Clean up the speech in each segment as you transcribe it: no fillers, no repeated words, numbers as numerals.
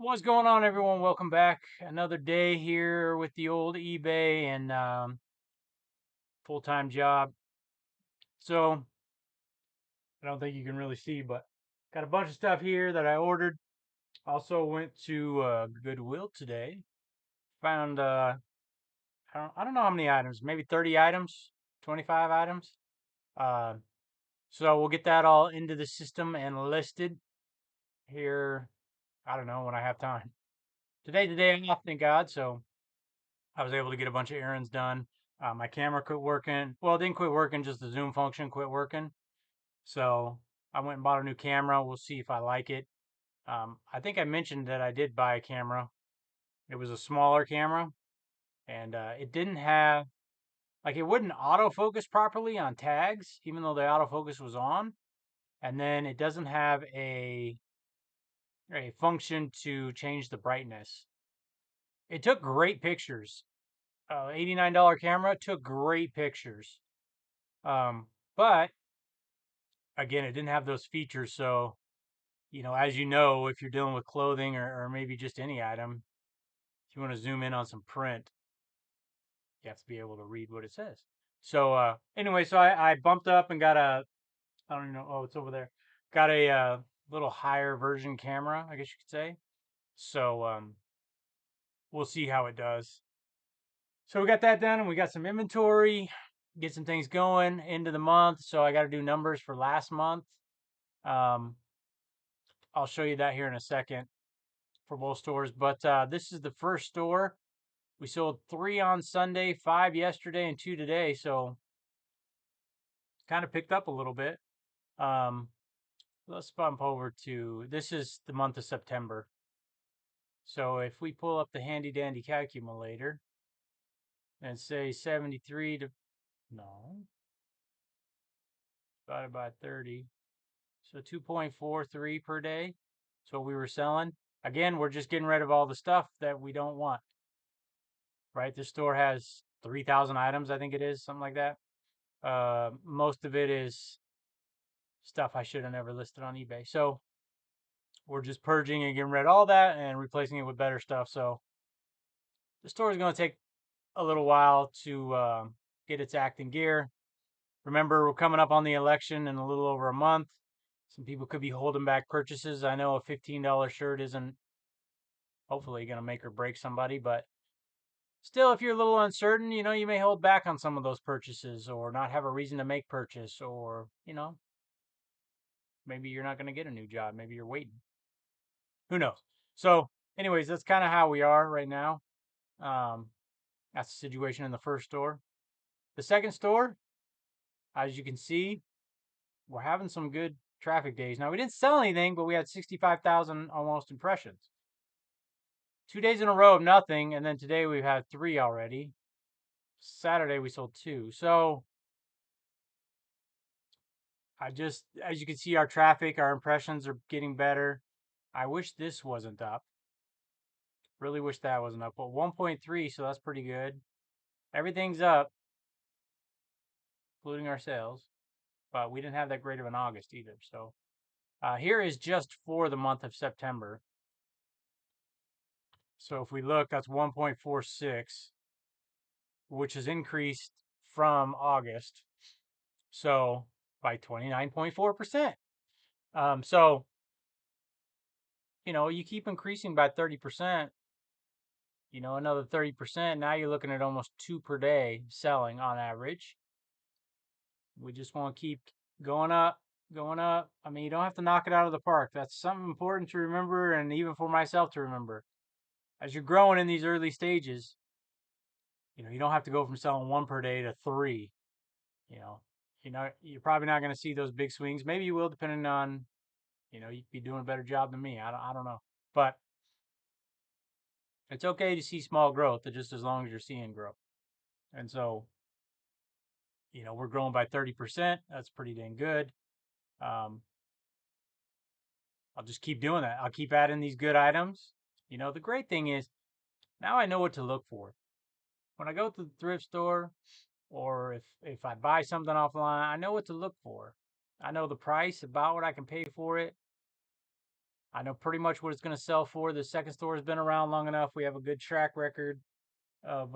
What's going on, everyone? Welcome back. Another day here with the old eBay and full-time job. So I don't think you can really see, but got a bunch of stuff here that I ordered. Also went to Goodwill today. Found I don't know how many items, maybe 30 items, 25 items. Uh, so we'll get that all into the system and listed here. I don't know when I have time. Today's the day off, thank God. So I was able to get a bunch of errands done. My camera quit working. Well, it didn't quit working, just the zoom function quit working. So I went and bought a new camera. We'll see if I like it. I think I mentioned that I did buy a camera. It was a smaller camera, and it didn't have, like, it wouldn't autofocus properly on tags, even though the autofocus was on. And then it doesn't have a function to change the brightness. It took great pictures. $89 camera took great pictures. Um, but again, it didn't have those features. So, as you know, if you're dealing with clothing or maybe just any item, if you want to zoom in on some print, you have to be able to read what it says. So, anyway, so I bumped up and got I don't even know. Oh, it's over there. Got a little higher version camera, I guess you could say. So, we'll see how it does. So we got that done and we got some inventory, get some things going into the month. So I got to do numbers for last month. Um, I'll show you that here in a second for both stores. But this is the first store. We sold 3 on Sunday, 5 yesterday, and 2 today. So kind of picked up a little bit. Um, let's bump over to, this is the month of September. So if we pull up the handy dandy calculator and say 73 to, no, divided by 30. So 2.43 per day. So we were selling. Again, we're just getting rid of all the stuff that we don't want. Right? This store has 3,000 items, I think it is, something like that. Most of it is stuff I should have never listed on eBay. So we're just purging and getting rid of all that and replacing it with better stuff. So the store is going to take a little while to get its act in gear. Remember, we're coming up on the election in a little over a month. Some people could be holding back purchases. I know a $15 shirt isn't hopefully going to make or break somebody, but still, if you're a little uncertain, you may hold back on some of those purchases or not have a reason to make purchase, or, maybe you're not going to get a new job. Maybe you're waiting. Who knows? So, anyways, that's kind of how we are right now. Um, that's the situation in the first store. The second store, as you can see, we're having some good traffic days. Now, we didn't sell anything, but we had 65,000 almost impressions. 2 days in a row of nothing, and then today we've had 3 already. Saturday we sold 2. So as you can see, our traffic, our impressions are getting better. I wish this wasn't up. Really wish that wasn't up. But 1.3, so that's pretty good. Everything's up, including our sales. But we didn't have that great of an August either. So here is just for the month of September. So if we look, that's 1.46, which has increased from August. So by 29.4%. So, you keep increasing by 30%, another 30%. Now you're looking at almost 2 per day selling on average. We just want to keep going up, going up. I mean, you don't have to knock it out of the park. That's something important to remember, and even for myself to remember. As you're growing in these early stages, you don't have to go from selling 1 per day to 3. You know, you're probably not going to see those big swings. Maybe you will, depending on, you'd be doing a better job than me. I don't know. But it's okay to see small growth, just as long as you're seeing growth. And so, we're growing by 30%. That's pretty dang good. Um, I'll just keep doing that. I'll keep adding these good items. The great thing is now I know what to look for. When I go to the thrift store, or if I buy something offline, I know what to look for. I know the price, about what I can pay for it. I know pretty much what it's going to sell for. The second store has been around long enough. We have a good track record of,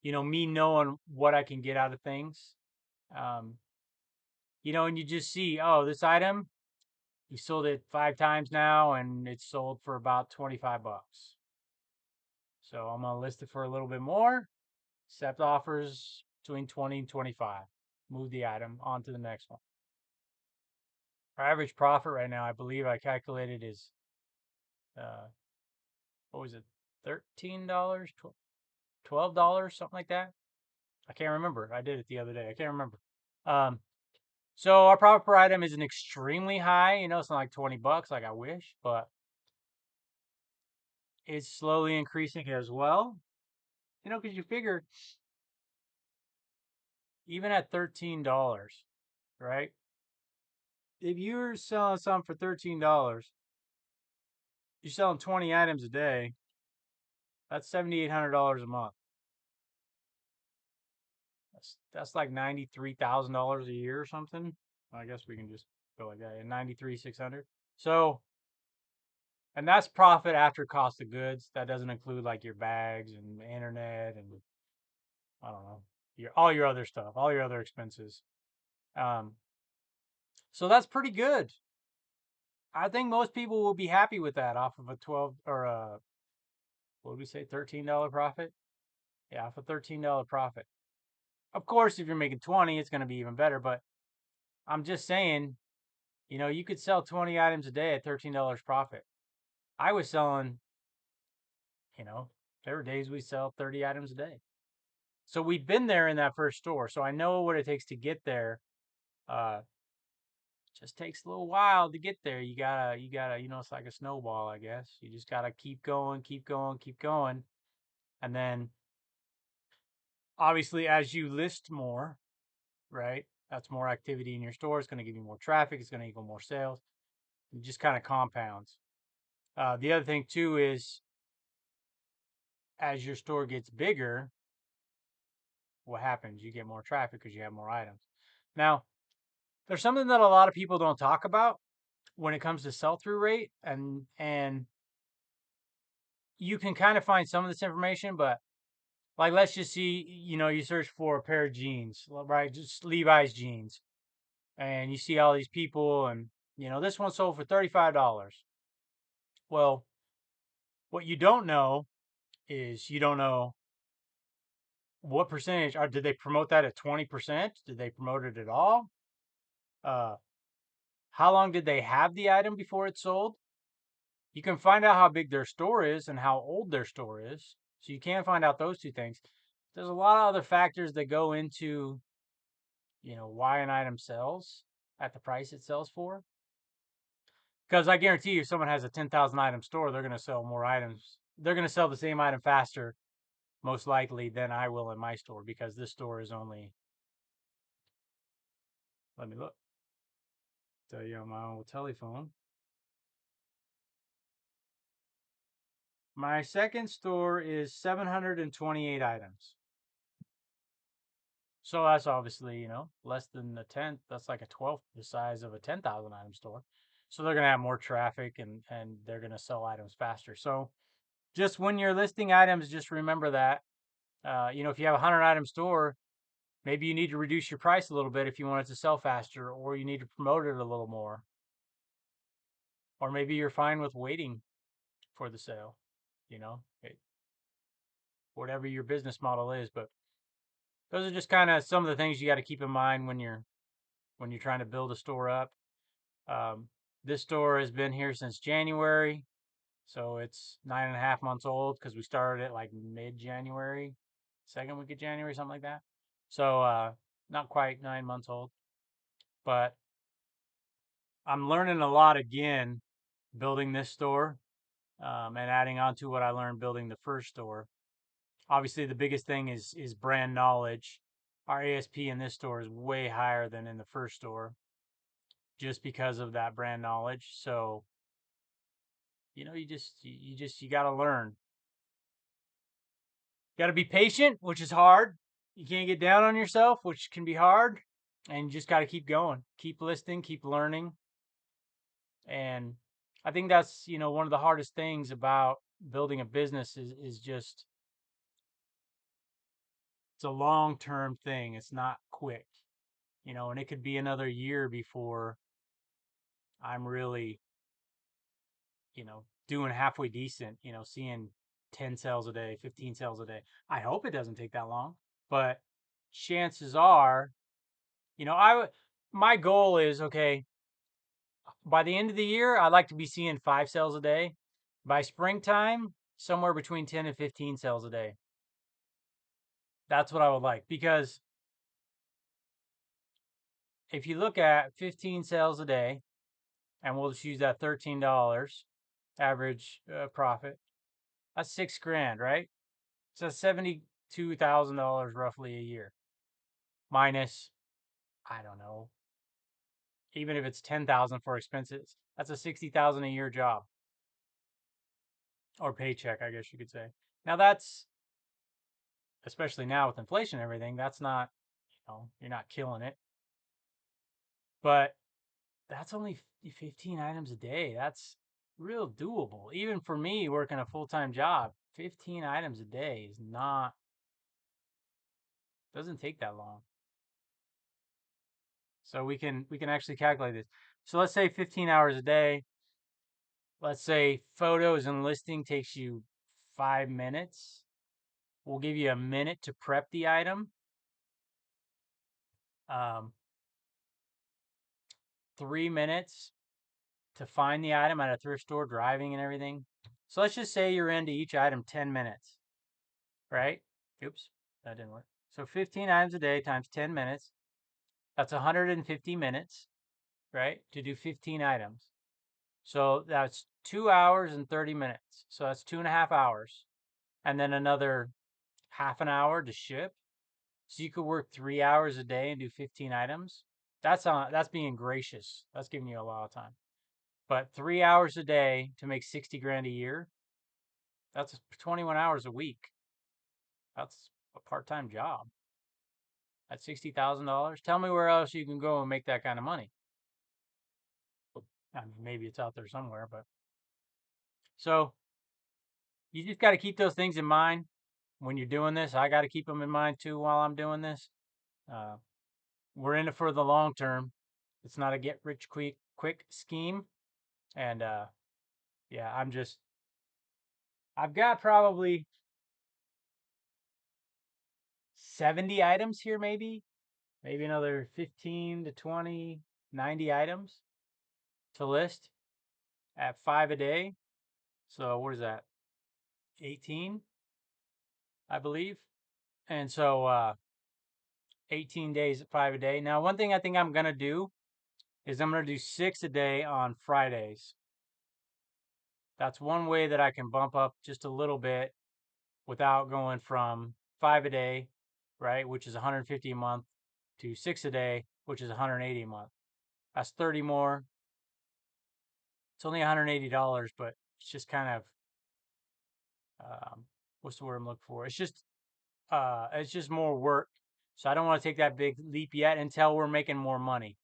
me knowing what I can get out of things. Um, and you just see, oh, this item, you sold it 5 times now and it's sold for about 25 bucks. So I'm going to list it for a little bit more, accept offers between 20 and 25. Move the item on to the next one. Our average profit right now, I believe I calculated is, what was it, $13, $12, something like that. I can't remember. I did it the other day. I can't remember. Um, so our profit per item isn't extremely high. It's not like 20 bucks like I wish, but it's slowly increasing as well. Because you figure even at $13, right? If you're selling something for $13, you're selling 20 items a day. That's $7,800 a month. That's like $93,000 a year or something. I guess we can just go like that. And 93,600. So, and that's profit after cost of goods. That doesn't include like your bags and internet and I don't know, all your other stuff, all your other expenses. Um, so that's pretty good. I think most people will be happy with that off of a 12 or what did we say, $13 profit? Yeah, off a $13 profit. Of course, if you're making 20, it's going to be even better. But I'm just saying, you could sell 20 items a day at $13 profit. I was selling, there were days we sell 30 items a day. So we've been there in that first store. So I know what it takes to get there. Uh, just takes a little while to get there. You gotta, it's like a snowball, I guess. You just gotta keep going, keep going, keep going. And then obviously as you list more, right? That's more activity in your store. It's going to give you more traffic. It's going to equal more sales. It just kind of compounds. The other thing too is as your store gets bigger, what happens? You get more traffic because you have more items. Now, there's something that a lot of people don't talk about when it comes to sell-through rate, and you can kind of find some of this information, but like let's just see, you search for a pair of jeans, right? Just Levi's jeans, and you see all these people, and this one sold for $35. Well, what you don't know is you don't know what percentage, or did they promote that at 20%? Did they promote it at all? Uh, how long did they have the item before it sold? You can find out how big their store is and how old their store is. So you can find out those two things. There's a lot of other factors that go into, why an item sells at the price it sells for. Because I guarantee you, if someone has a 10,000 item store, they're going to sell more items. They're going to sell the same item faster, most likely, than I will in my store, because this store is only, let me look, tell you on my old telephone. My second store is 728 items. So that's obviously, less than a tenth. That's like a 12th the size of a 10,000 item store. So they're going to have more traffic and they're going to sell items faster. So just when you're listing items, just remember that, if you have a 100 item store, maybe you need to reduce your price a little bit if you want it to sell faster, or you need to promote it a little more. Or maybe you're fine with waiting for the sale, whatever your business model is. But those are just kind of some of the things you got to keep in mind when you're trying to build a store up. This store has been here since January, so it's 9.5 months old because we started it like mid-January, second week of January, something like that. So not quite 9 months old, but I'm learning a lot again building this store, and adding on to what I learned building the first store. Obviously, the biggest thing is brand knowledge. Our ASP in this store is way higher than in the first store, just because of that brand knowledge. So, you got to learn. You got to be patient, which is hard. You can't get down on yourself, which can be hard. And you just got to keep going, keep listing, keep learning. And I think that's, one of the hardest things about building a business is just it's a long-term thing. It's not quick, and it could be another year before I'm really, doing halfway decent, seeing 10 sales a day, 15 sales a day. I hope it doesn't take that long, but chances are, my goal is okay, by the end of the year, I'd like to be seeing 5 sales a day. By springtime, somewhere between 10 and 15 sales a day. That's what I would like, because if you look at 15 sales a day, and we'll just use that $13 average profit, that's 6 grand, right? So $72,000 roughly a year, minus, I don't know, even if it's 10,000 for expenses, that's a 60,000 a year job, or paycheck, I guess you could say. Now that's, especially now with inflation and everything, that's not, you're not killing it, but that's only 15 items a day. That's real doable. Even for me working a full-time job, 15 items a day is not, doesn't take that long. So we can actually calculate this. So let's say 15 hours a day. Let's say photos and listing takes you 5 minutes. We'll give you a minute to prep the item. Um, 3 minutes to find the item at a thrift store, driving and everything. So let's just say you're into each item 10 minutes, right? Oops, that didn't work. So 15 items a day times 10 minutes, that's 150 minutes, right? To do 15 items. So that's 2 hours and 30 minutes. So that's 2.5 hours. And then another half an hour to ship. So you could work 3 hours a day and do 15 items. That's being gracious. That's giving you a lot of time. But 3 hours a day to make 60 grand a year, that's 21 hours a week. That's a part-time job. At $60,000. Tell me where else you can go and make that kind of money. I mean, maybe it's out there somewhere, but so you just got to keep those things in mind when you're doing this. I got to keep them in mind too while I'm doing this. Uh, we're in it for the long term. It's not a get rich quick scheme. And yeah, I've got probably 70 items here, maybe another 15 to 20, 90 items to list at 5 a day. So what is that? 18, I believe. And so 18 days at 5 a day. Now, one thing I think I'm going to do is I'm going to do 6 a day on Fridays. That's one way that I can bump up just a little bit without going from 5 a day, right, which is 150 a month, to 6 a day, which is 180 a month. That's 30 more. It's only $180, but it's just kind of, what's the word I'm looking for? It's just more work. So I don't want to take that big leap yet until we're making more money.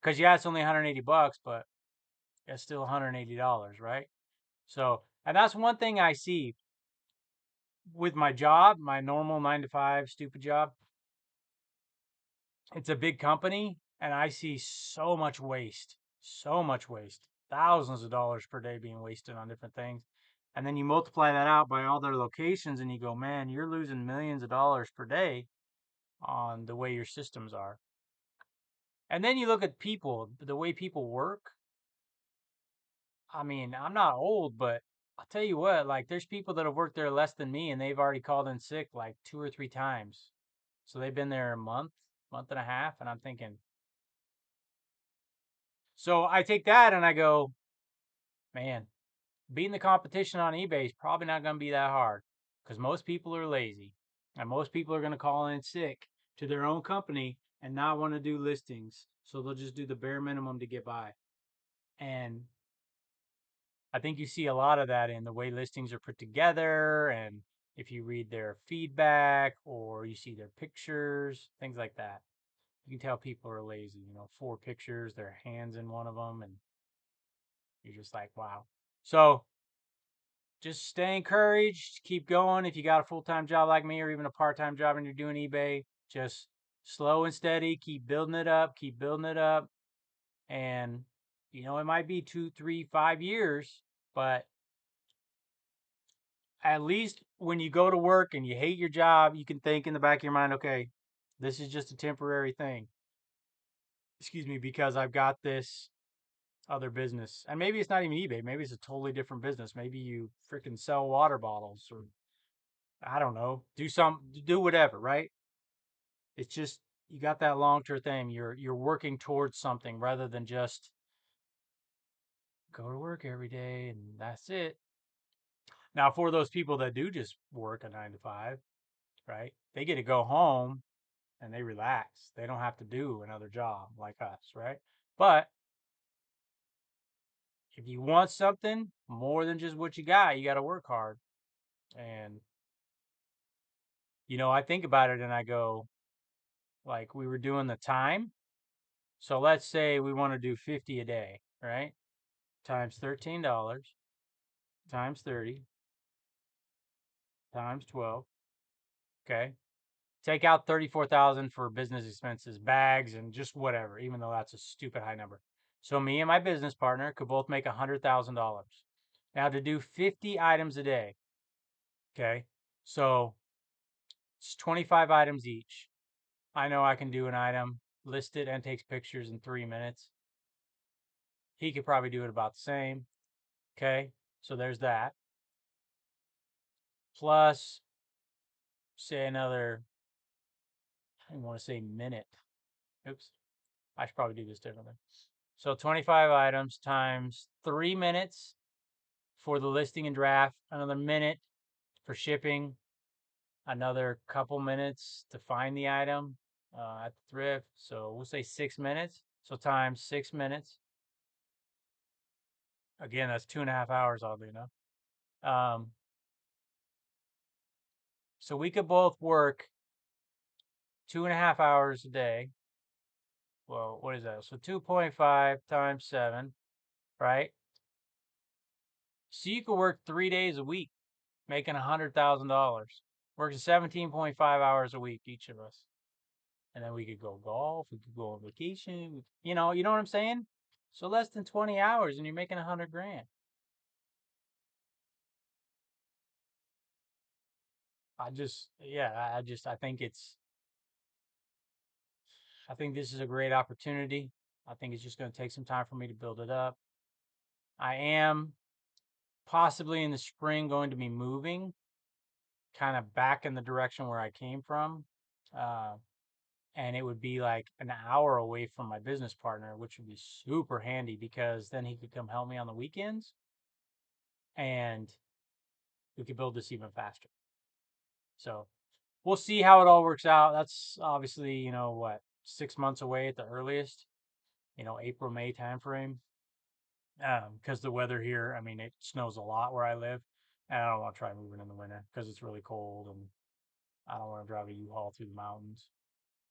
Because yeah, it's only 180 bucks, but it's still $180, right? So, and that's one thing I see with my job, my normal 9 to 5 stupid job. It's a big company, and I see so much waste, thousands of dollars per day being wasted on different things. And then you multiply that out by all their locations, and you go, man, you're losing millions of dollars per day on the way your systems are. And then you look at people, the way people work. I mean, I'm not old, but I'll tell you what, like there's people that have worked there less than me and they've already called in sick like 2 or 3 times. So they've been there a month and a half, and I'm thinking, so I take that and I go, man, beating the competition on eBay is probably not going to be that hard, because most people are lazy and most people are going to call in sick to their own company and not want to do listings. So they'll just do the bare minimum to get by. And I think you see a lot of that in the way listings are put together, and if you read their feedback or you see their pictures, things like that. You can tell people are lazy, 4 pictures, their hands in one of them, and You're just like, wow. So just stay encouraged, keep going. If you got a full-time job like me or even a part-time job and you're doing eBay, just slow and steady, keep building it up, keep building it up. And, it might be 2, 3, 5 years, but at least when you go to work and you hate your job, you can think in the back of your mind, okay, this is just a temporary thing. Excuse me, because I've got this other business. And maybe it's not even eBay. Maybe it's a totally different business. Maybe you freaking sell water bottles or I don't know, do whatever, right? It's just you got that long-term thing. You're working towards something rather than just go to work every day and that's it. Now, for those people that do just work a 9 to 5, right? They get to go home and they relax. They don't have to do another job like us, right? But if you want something more than just what you got to work hard. And, I think about it and I go, like, we were doing the time. So let's say we want to do 50 a day, right? Times $13 times 30 times 12. Okay. Take out 34,000 for business expenses, bags, and just whatever, even though that's a stupid high number. So me and my business partner could both make $100,000. Now to do 50 items a day, okay? So it's 25 items each. I know I can do an item, list it, and takes pictures in 3 minutes. He could probably do it about the same, okay? So there's that. Plus, say another, I don't want to say minute. Oops, I should probably do this differently. So 25 items times 3 minutes for the listing and draft, another minute for shipping, another couple minutes to find the item at the thrift. So we'll say 6 minutes. So times 6 minutes. Again, that's 2.5 hours, oddly enough. So we could both work 2.5 hours a day. Well, what is that? So 2.5 times 7, right? So you could work 3 days a week, making $100,000. Working 17.5 hours a week, each of us. And then we could go golf, we could go on vacation, you know what I'm saying? So less than 20 hours and you're making 100 grand. I think this is a great opportunity. I think it's just going to take some time for me to build it up. I am possibly in the spring going to be moving kind of back in the direction where I came from. Uh, and it would be like an hour away from my business partner, which would be super handy because then he could come help me on the weekends and we could build this even faster. So we'll see how it all works out. That's obviously, 6 months away at the earliest, April, May timeframe. Because the weather here, I mean, it snows a lot where I live. And I don't want to try moving in the winter because it's really cold and I don't want to drive a U-Haul through the mountains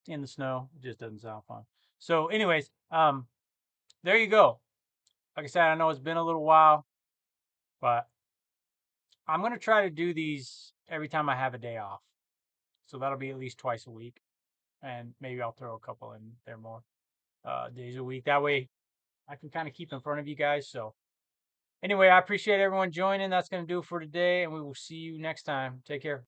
in the snow. It just doesn't sound fun. So, anyways, there you go. Like I said, I know it's been a little while, but I'm gonna try to do these every time I have a day off. So that'll be at least twice a week, and maybe I'll throw a couple in there more days a week. That way, I can kind of keep in front of you guys. So anyway, I appreciate everyone joining. That's gonna do it for today, and we will see you next time. Take care.